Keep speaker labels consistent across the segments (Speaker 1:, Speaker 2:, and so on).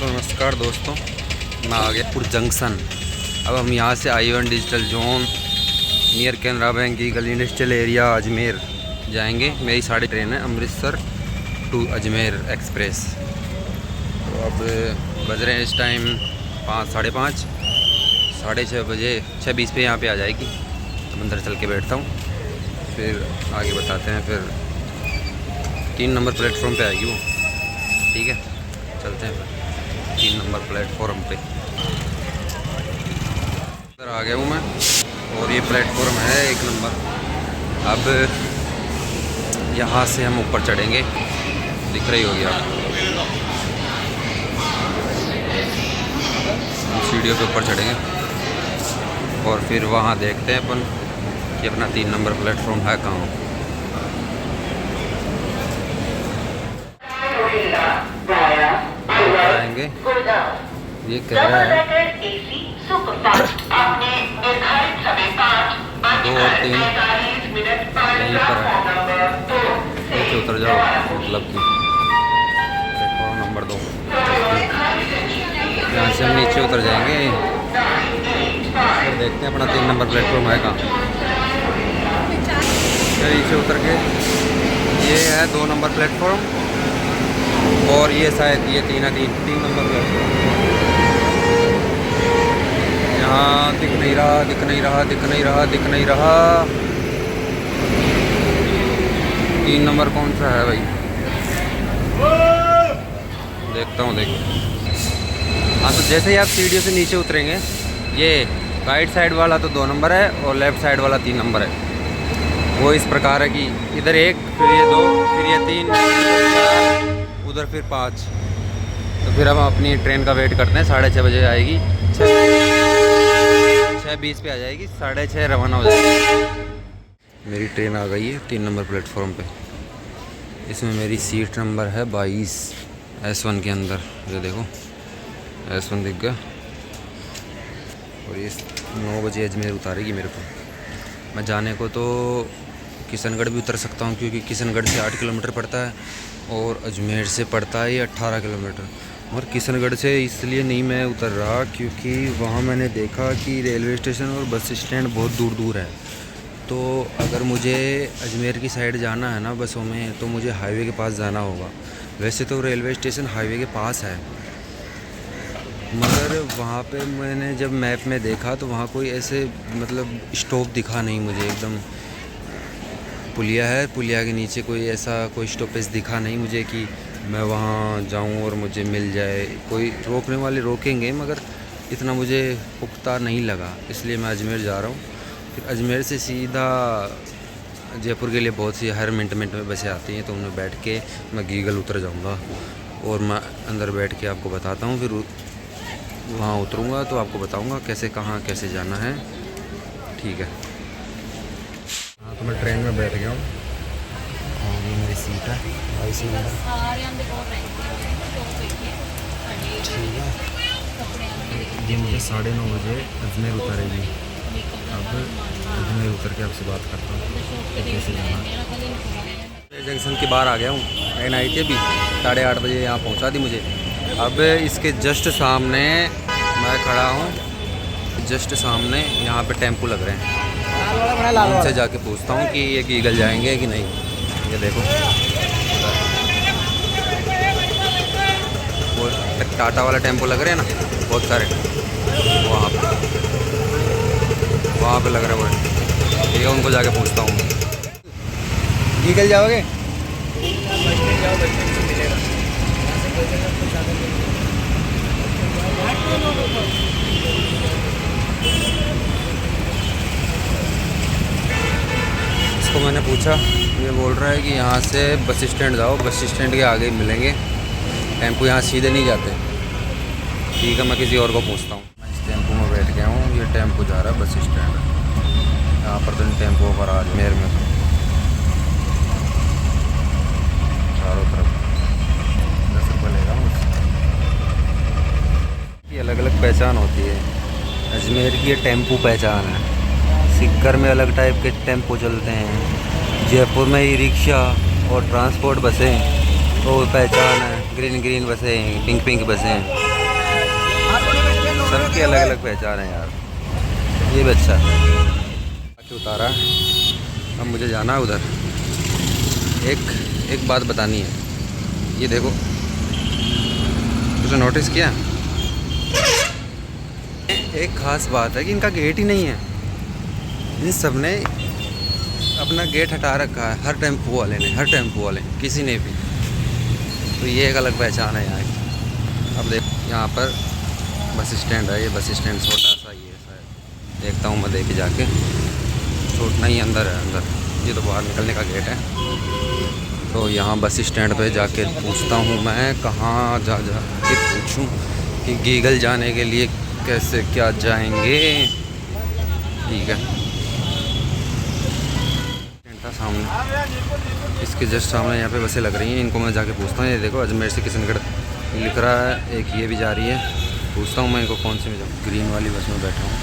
Speaker 1: तो नमस्कार दोस्तों, मैं आ गया पुर जंक्शन। अब हम यहाँ से I1 digital zone near Canara bank की गली इंडस्ट्रियल एरिया अजमेर जाएंगे। मेरी सारी ट्रेन है अमृतसर टू अजमेर एक्सप्रेस। तो अब बज रहे हैं इस टाइम 5:30 6:30 बजे 6:20 पे यहाँ पे आ जाएगी। तो अंदर चल के बैठता हूँ, फिर आगे बताते हैं। फिर 3 नंबर प्लेटफॉर्म पे आएगी वो। ठीक है, चलते हैं फिर 3 नंबर प्लेटफॉर्म पे। इधर आ गया हूँ मैं और ये प्लेटफॉर्म है 1 नंबर। अब यहाँ से हम ऊपर चढ़ेंगे, दिख रही होगी आपको। हम सीढ़ियों पे ऊपर चढ़ेंगे और फिर वहाँ देखते हैं अपन कि अपना 3 नंबर प्लेटफॉर्म है कहाँ। आएंगे, ये कह रहा है 2 और 3 यहीं पर है। नीचे उतर जाओ, मतलब कि प्लेटफॉर्म नंबर 2। यहाँ से हम नीचे उतर जाएंगे, फिर देखते हैं अपना 3 नंबर प्लेटफॉर्म है कहाँ। नीचे उतर के ये है 2 नंबर प्लेटफॉर्म और ये शायद ये 3 नंबर प्लेटफॉर्म। यहाँ दिख नहीं रहा। 3 नंबर कौन सा है भाई, देखता हूँ। हाँ, तो जैसे ही आप सीढ़ियों से नीचे उतरेंगे, ये राइट साइड वाला तो 2 नंबर है और लेफ़्ट साइड वाला 3 नंबर है। वो इस प्रकार है कि इधर 1, फिर ये 2, फिर ये 3, उधर फिर 5। तो फिर हम अपनी ट्रेन का वेट करते हैं। 6:30 बजे आएगी, 6:20 पे आ जाएगी, 6:30 रवाना हो जाएगी। मेरी ट्रेन आ गई है 3 नंबर प्लेटफॉर्म पे। इसमें मेरी सीट नंबर है 22 S1 के अंदर। ये देखो S1 दिख गया। और ये 9 बजे अजमेर उतारेगी मेरे को। मैं जाने को तो किशनगढ़ भी उतर सकता हूँ, क्योंकि किशनगढ़ से 8 किलोमीटर पड़ता है और अजमेर से पड़ता है ये 18 किलोमीटर। और किशनगढ़ से इसलिए नहीं मैं उतर रहा क्योंकि वहाँ मैंने देखा कि रेलवे स्टेशन और बस स्टैंड बहुत दूर है। तो अगर मुझे अजमेर की साइड जाना है ना बसों में, तो मुझे हाईवे के पास जाना होगा। वैसे तो रेलवे स्टेशन हाईवे के पास है, मगर वहाँ पे मैंने जब मैप में देखा तो वहाँ कोई ऐसे मतलब स्टॉप दिखा नहीं मुझे। एकदम पुलिया है, पुलिया के नीचे कोई ऐसा कोई स्टॉपेज दिखा नहीं मुझे कि मैं वहाँ जाऊँ और मुझे मिल जाए। कोई रोकने वाले रोकेंगे, मगर इतना मुझे पुख्ता नहीं लगा, इसलिए मैं अजमेर जा रहा हूँ। फिर अजमेर से सीधा जयपुर के लिए बहुत सी हर मिनट में बसें आती हैं, तो उनमें बैठ के मैं गीगल उतर जाऊँगा और मैं अंदर बैठ के आपको बताता हूँ। फिर वहाँ उतरूँगा तो आपको बताऊँगा कैसे कहाँ कैसे जाना है। ठीक है। हाँ, तो मैं ट्रेन में बैठ गया हूँ और ये मेरी सीट है 22 नंबर। ठीक है, ये मुझे 9:30 बजे अजमेर उतारेगी। अब अजमेर उतर के आपसे बात करता हूँ कैसे जाना है। जंक्शन के बाहर आ गया हूँ। ट्रेन आई थी अभी 8:30 बजे, यहाँ पहुँचा दी मुझे। अब इसके जस्ट सामने मैं खड़ा हूँ, जस्ट सामने यहाँ पे टेम्पो लग रहे हैं। उनसे जाके पूछता हूँ कि ये गीगल जाएंगे कि नहीं। ये देखो वो टाटा वाला टेम्पो लग रहे हैं ना, बहुत सारे वहाँ पे लग रहे हैं वो। ठीक है, उनको जाके पूछता हूँ। गीगल जाओगे? इसको मैंने पूछा, ये बोल रहा है कि यहाँ से बस स्टैंड जाओ, बस स्टैंड के आगे ही मिलेंगे टेम्पो, यहाँ सीधे नहीं जाते। ठीक है, मैं किसी और को पूछता हूँ। मैं इस टेम्पो में बैठ गया हूँ, ये टेम्पो जा रहा है बस स्टैंड। यहाँ पर तो टेम्पो पर अजमेर में चारों तरफ 10 रुपये लेगा मुझसे। ये अलग अलग पहचान होती है अजमेर की, ये टेम्पो पहचान है। सिक्कर में अलग टाइप के टेम्पो चलते हैं, जयपुर में ई रिक्शा और ट्रांसपोर्ट बसें वो पहचान है। ग्रीन बसें, पिंक बसें। सबकी अलग अलग पहचान है यार। ये भी अच्छा है। आके उतारा, अब मुझे जाना है उधर। एक बात बतानी है, ये देखो, तुझे नोटिस किया? एक ख़ास बात है कि इनका गेट ही नहीं है। इन सब ने अपना गेट हटा रखा है, हर टेम्पो वाले ने, हर टेम्पो वाले, किसी ने भी। तो ये एक अलग पहचान है यहाँ की। अब देख, यहाँ पर बस स्टैंड है, ये बस स्टैंड छोटा सा ही है शायद, देखता हूँ मैं, देख के जाके। छोटा ही अंदर है, अंदर। ये तो बाहर निकलने का गेट है। तो यहाँ बस स्टैंड पे जाके पूछता हूँ मैं, कहाँ जा के पूछूँ कि गीगल जाने के लिए कैसे क्या जाएंगे। ठीक है, स्टैंड था सामने, इसके जस्ट सामने यहाँ पे बसें लग रही हैं। इनको मैं जाके पूछता हूँ। ये देखो, अजमेर से किशनगढ़ लिख रहा है, एक ये भी जा रही है। पूछता हूँ मैं इनको कौन सी में जाऊँ। ग्रीन वाली बस में बैठा हूँ।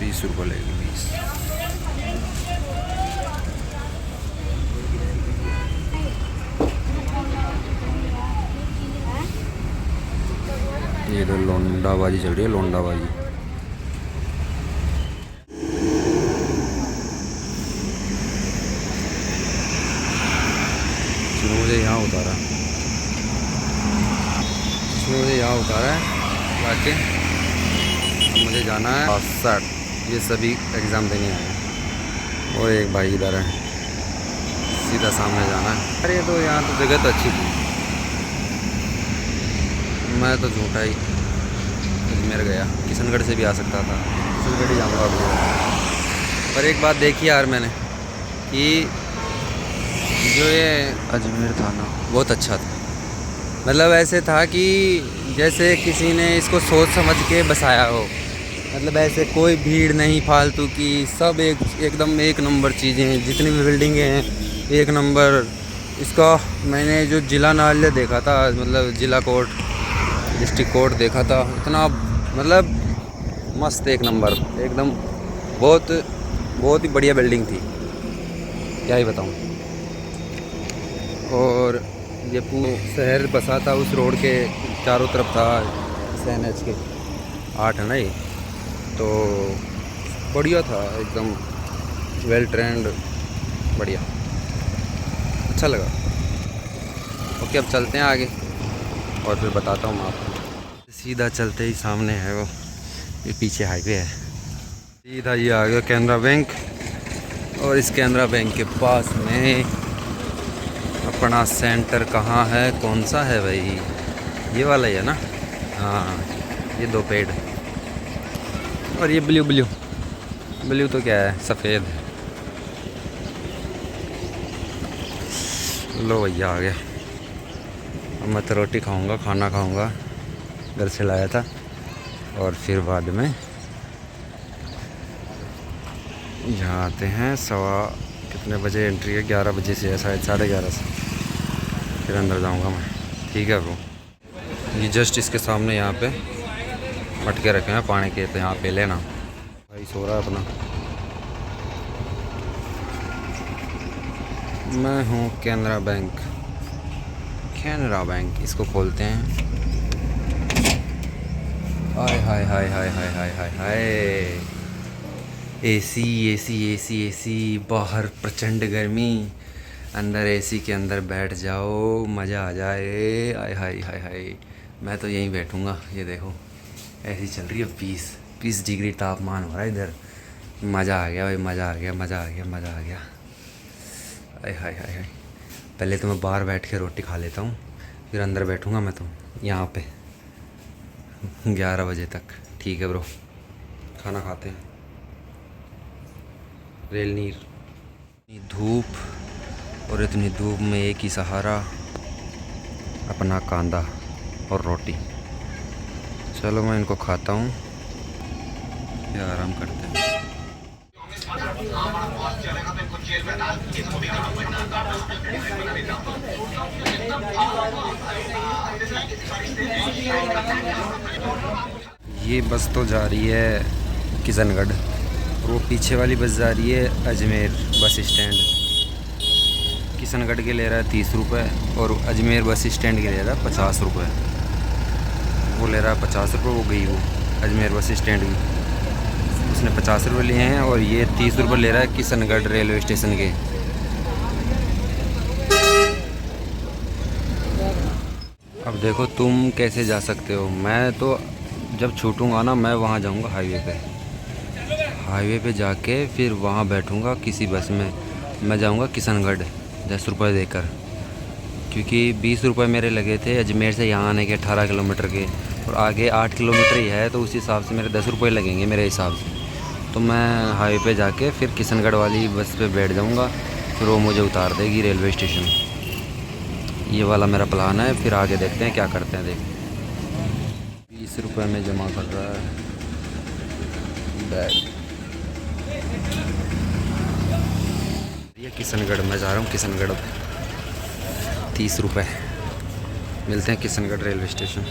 Speaker 1: 20 रुपये लेगी, 20। ये तो लोंडाबाजी चल रही है, लोंडाबाजी। इसने मुझे यहाँ उतारा, है बाकी मुझे जाना है 60। ये सभी एग्ज़ाम देने आए हैं। और एक भाई इधर है, सीधा सामने जाना है। अरे तो यहाँ तो जगह तो अच्छी थी, मैं तो झूठा ही अजमेर गया। किशनगढ़ से भी आ सकता था, किशनगढ़ ही जाऊँगा अभी। पर एक बात देखी यार मैंने कि जो ये अजमेर था ना, बहुत अच्छा था। मतलब ऐसे था कि जैसे किसी ने इसको सोच समझ के बसाया हो। मतलब ऐसे कोई भीड़ नहीं फालतू की, सब एकदम एक नंबर चीज़ें हैं। जितनी भी बिल्डिंगें हैं एक नंबर। इसका मैंने जो जिला न्यायालय देखा था, मतलब जिला कोर्ट, डिस्ट्रिक्ट कोर्ट देखा था, इतना मतलब मस्त, एक नंबर एकदम। बहुत ही बढ़िया बिल्डिंग थी, क्या ही बताऊँ। और ये पूरा शहर बसा था उस रोड के चारों तरफ था, SNH के 8 है ना ये। तो बढ़िया था एकदम, वेल ट्रेंड, बढ़िया, अच्छा लगा। ओके, अब चलते हैं आगे और फिर बताता हूँ मैं आपको। सीधा चलते ही सामने है वो, ये पीछे हाईवे है। सीधा ये आ गया कैनरा बैंक। और इस कैनरा बैंक के पास में अपना सेंटर कहाँ है, कौन सा है भाई? ये वाला ही है ना? हाँ, ये 2 पेड़। और ये ब्लू तो क्या है, सफ़ेद। लो भैया आ गया। अब मैं तो रोटी खाऊंगा, खाना खाऊंगा, घर से लाया था। और फिर बाद में यहाँ आते हैं। कितने बजे एंट्री है? 11 बजे से है शायद, 11:30 से। फिर अंदर जाऊंगा मैं। ठीक है ब्रो। ये जस्ट इसके सामने यहाँ पे मटके रखे हैं पानी के, तो यहाँ पे लेना। भाई सो रहा है अपना। मैं हूँ कैनरा बैंक, इसको खोलते हैं। हाय हाय हाय हाय हाय हाय हाय हाय। एसी, बाहर प्रचंड गर्मी, अंदर एसी के अंदर बैठ जाओ, मज़ा आ जाए। हाय हाय हाय हाय। मैं तो यहीं बैठूँगा। ये देखो, ऐसी चल रही है 20 डिग्री तापमान हो रहा है इधर। मज़ा आ गया भाई, मज़ा आ गया। हाय हाय हाय हाय। पहले तो मैं बाहर बैठ के रोटी खा लेता हूँ, फिर अंदर बैठूँगा मैं तो यहाँ पे 11 बजे तक। ठीक है ब्रो, खाना खाते हैं। रेल नीर, इतनी धूप, और इतनी धूप में एक ही सहारा, अपना कांदा और रोटी। चलो मैं इनको खाता हूँ, फिर आराम करते हैं। ये बस तो जा रही है किशनगढ़, वो पीछे वाली बस जा रही है अजमेर बस स्टैंड। किशनगढ़ के ले रहा है 30 रुपये और अजमेर बस स्टैंड के ले रहा है 50 रुपये। वो ले रहा है 50 रुपये। वो गई वो अजमेर बस स्टैंड की, उसने 50 रुपये लिए हैं और ये 30 रुपये ले रहा है किशनगढ़ रेलवे स्टेशन के। अब देखो तुम कैसे जा सकते हो। मैं तो जब छूटूंगा ना, मैं वहाँ जाऊँगा हाईवे पे जाके फिर वहाँ बैठूँगा किसी बस में। मैं जाऊँगा किशनगढ़ 10 रुपये देकर, क्योंकि 20 रुपये मेरे लगे थे अजमेर से यहाँ आने के 18 किलोमीटर के, और आगे 8 किलोमीटर ही है, तो उस हिसाब से मेरे 10 रुपये लगेंगे मेरे हिसाब से। तो मैं हाईवे पे जाके फिर किशनगढ़ वाली बस पे बैठ जाऊँगा, फिर वो मुझे उतार देगी रेलवे स्टेशन। ये वाला मेरा प्लान है, फिर आगे देखते हैं क्या करते हैं। देख 20 रुपये में जमा कर रहा है बैग। ये किशनगढ़ मैं जा रहा हूँ, किशनगढ़ 30 रुपये। मिलते हैं किशनगढ़ रेलवे स्टेशन।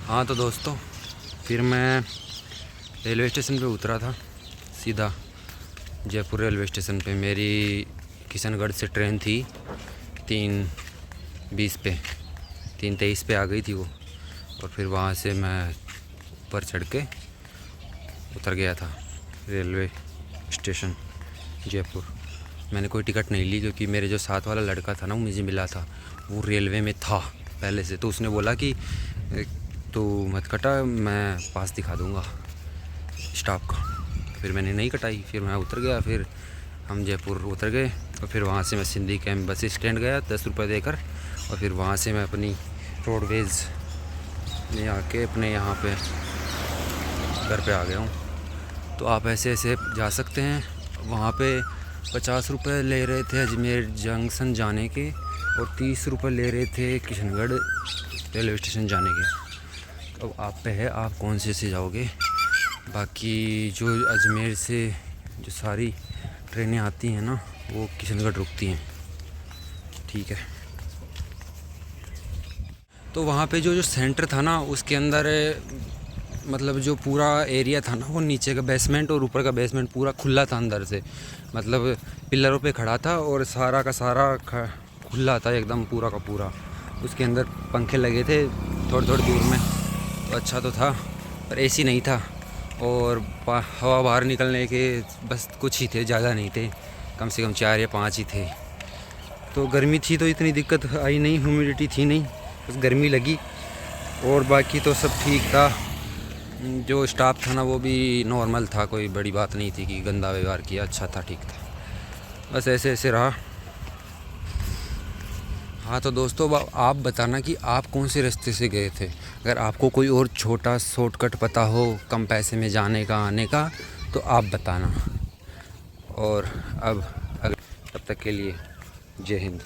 Speaker 1: हाँ तो दोस्तों, फिर मैं रेलवे स्टेशन पे उतरा था सीधा जयपुर रेलवे स्टेशन पे। मेरी किशनगढ़ से ट्रेन थी 3:20 पे, 3:23 पे आ गई थी वो। और फिर वहाँ से मैं ऊपर चढ़ के उतर गया था रेलवे स्टेशन जयपुर। मैंने कोई टिकट नहीं ली, क्योंकि मेरे जो साथ वाला लड़का था ना, वो मुझे मिला था, वो रेलवे में था पहले से। तो उसने बोला कि तो मत कटा, मैं पास दिखा दूँगा स्टाफ का। फिर मैंने नहीं कटाई, फिर मैं उतर गया। फिर हम जयपुर उतर गए और फिर वहाँ से मैं सिंधी कैंप बस स्टैंड गया 10 रुपये देकर। और फिर वहाँ से मैं अपनी रोडवेज़ में आके अपने यहाँ पे घर पे आ गया हूँ। तो आप ऐसे ऐसे जा सकते हैं। वहाँ पे 50 रुपये ले रहे थे अजमेर जंक्शन जाने के, और 30 रुपये ले रहे थे किशनगढ़ रेलवे स्टेशन जाने के। अब आप पे है, आप कौन से जाओगे। बाकी जो अजमेर से जो सारी ट्रेनें आती हैं ना, वो किशनगढ़ रुकती हैं, ठीक है। तो वहाँ पे जो सेंटर था ना, उसके अंदर मतलब जो पूरा एरिया था ना, वो नीचे का बेसमेंट और ऊपर का बेसमेंट पूरा खुला था अंदर से। मतलब पिलरों पे खड़ा था और सारा का सारा खुला था एकदम, पूरा का पूरा। उसके अंदर पंखे लगे थे थोड़ी थोड़ी दूर में, तो अच्छा तो था, पर एसी नहीं था। और हवा बाहर निकलने के बस कुछ ही थे, ज़्यादा नहीं थे, कम से कम 4 या 5 ही थे। तो गर्मी थी तो इतनी दिक्कत आई नहीं, ह्यूमिडिटी थी नहीं, बस गर्मी लगी। और बाकी तो सब ठीक था। जो स्टाफ था ना, वो भी नॉर्मल था, कोई बड़ी बात नहीं थी कि गंदा व्यवहार किया, अच्छा था, ठीक था। बस ऐसे ऐसे रहा। हाँ तो दोस्तों, आप बताना कि आप कौन से रास्ते से गए थे। अगर आपको कोई और छोटा शॉर्टकट पता हो कम पैसे में जाने का आने का, तो आप बताना। और अब तब तक के लिए जय हिंद।